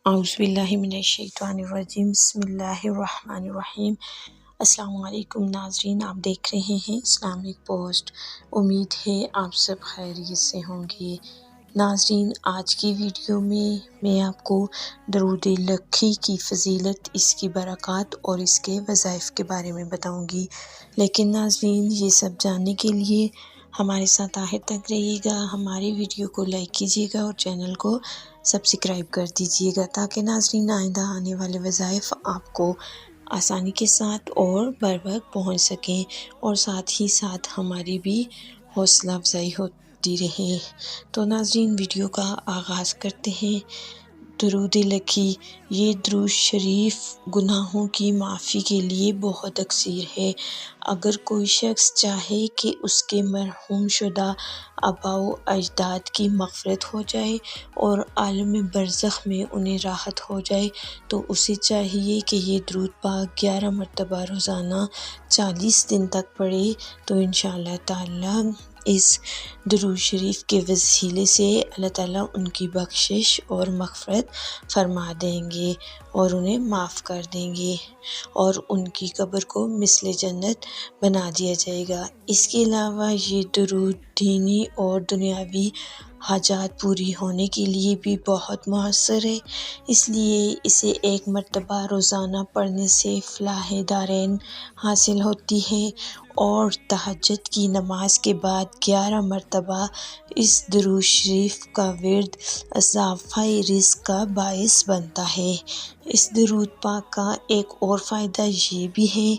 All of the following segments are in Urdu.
اعوذ باللہ من الشیطان الرجیم، بسم اللہ الرحمن الرحیم۔ السلام علیکم ناظرین، آپ دیکھ رہے ہیں اسلامک پوسٹ۔ امید ہے آپ سب خیریت سے ہوں گے۔ ناظرین، آج کی ویڈیو میں آپ کو درود لکھی کی فضیلت، اس کی برکات اور اس کے وظائف کے بارے میں بتاؤں گی۔ لیکن ناظرین، یہ سب جاننے کے لیے ہمارے ساتھ آخر تک رہیے گا، ہماری ویڈیو کو لائک کیجیے گا اور چینل کو سبسکرائب کر دیجیے گا، تاکہ ناظرین آئندہ آنے والے وظائف آپ کو آسانی کے ساتھ اور بر وقت پہنچ سکیں اور ساتھ ہی ساتھ ہماری بھی حوصلہ افزائی ہوتی رہے۔ تو ناظرین، ویڈیو کا آغاز کرتے ہیں۔ درود لکھی، یہ درود شریف گناہوں کی معافی کے لیے بہت اکثیر ہے۔ اگر کوئی شخص چاہے کہ اس کے مرحوم شدہ آباء و اجداد کی مغفرت ہو جائے اور عالم برزخ میں انہیں راحت ہو جائے، تو اسے چاہیے کہ یہ درود پاک 11 مرتبہ روزانہ 40 دن تک پڑھے، تو انشاءاللہ تعالی اس درود شریف کے وسیلے سے اللہ تعالیٰ ان کی بخشش اور مغفرت فرما دیں گے اور انہیں معاف کر دیں گے اور ان کی قبر کو مثل جنت بنا دیا جائے گا۔ اس کے علاوہ یہ درود دینی اور دنیاوی حاجات پوری ہونے کے لیے بھی بہت مؤثر ہے، اس لیے اسے 1 مرتبہ روزانہ پڑھنے سے فلاح دارین حاصل ہوتی ہے، اور تہجد کی نماز کے بعد 11 مرتبہ اس درود شریف کا ورد اضافہ رزق کا باعث بنتا ہے۔ اس درود پاک کا ایک اور فائدہ یہ بھی ہے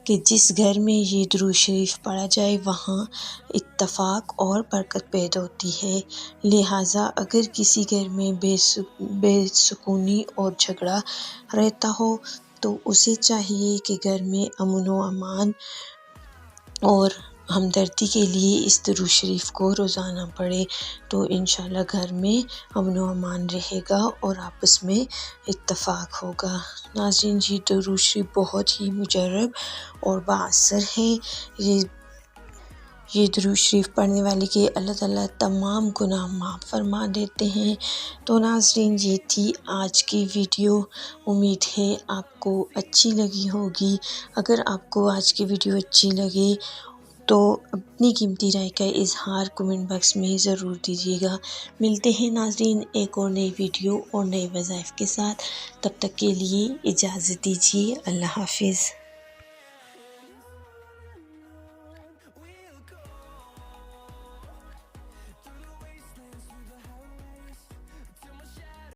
کہ جس گھر میں یہ درود شریف پڑھا جائے وہاں اتفاق اور برکت پیدا ہوتی ہے۔ لہٰذا اگر کسی گھر میں بے سکونی اور جھگڑا رہتا ہو تو اسے چاہیے کہ گھر میں امن و امان اور ہمدردی کے لیے اس درود شریف کو روزانہ پڑھے، تو انشاءاللہ گھر میں امن و امان رہے گا اور آپس میں اتفاق ہوگا۔ ناظرین، یہ درود شریف بہت ہی مجرب اور بااثر ہے۔ یہ درود شریف پڑھنے والے کے اللہ تعالیٰ تمام گناہ معاف فرما دیتے ہیں۔ تو ناظرین، یہ تھی آج کی ویڈیو، امید ہے آپ کو اچھی لگی ہوگی۔ اگر آپ کو آج کی ویڈیو اچھی لگے تو اپنی قیمتی رائے کا اظہار کمنٹ باکس میں ضرور دیجیے گا۔ ملتے ہیں ناظرین ایک اور نئی ویڈیو اور نئے وظائف کے ساتھ، تب تک کے لیے اجازت دیجیے۔ اللہ حافظ۔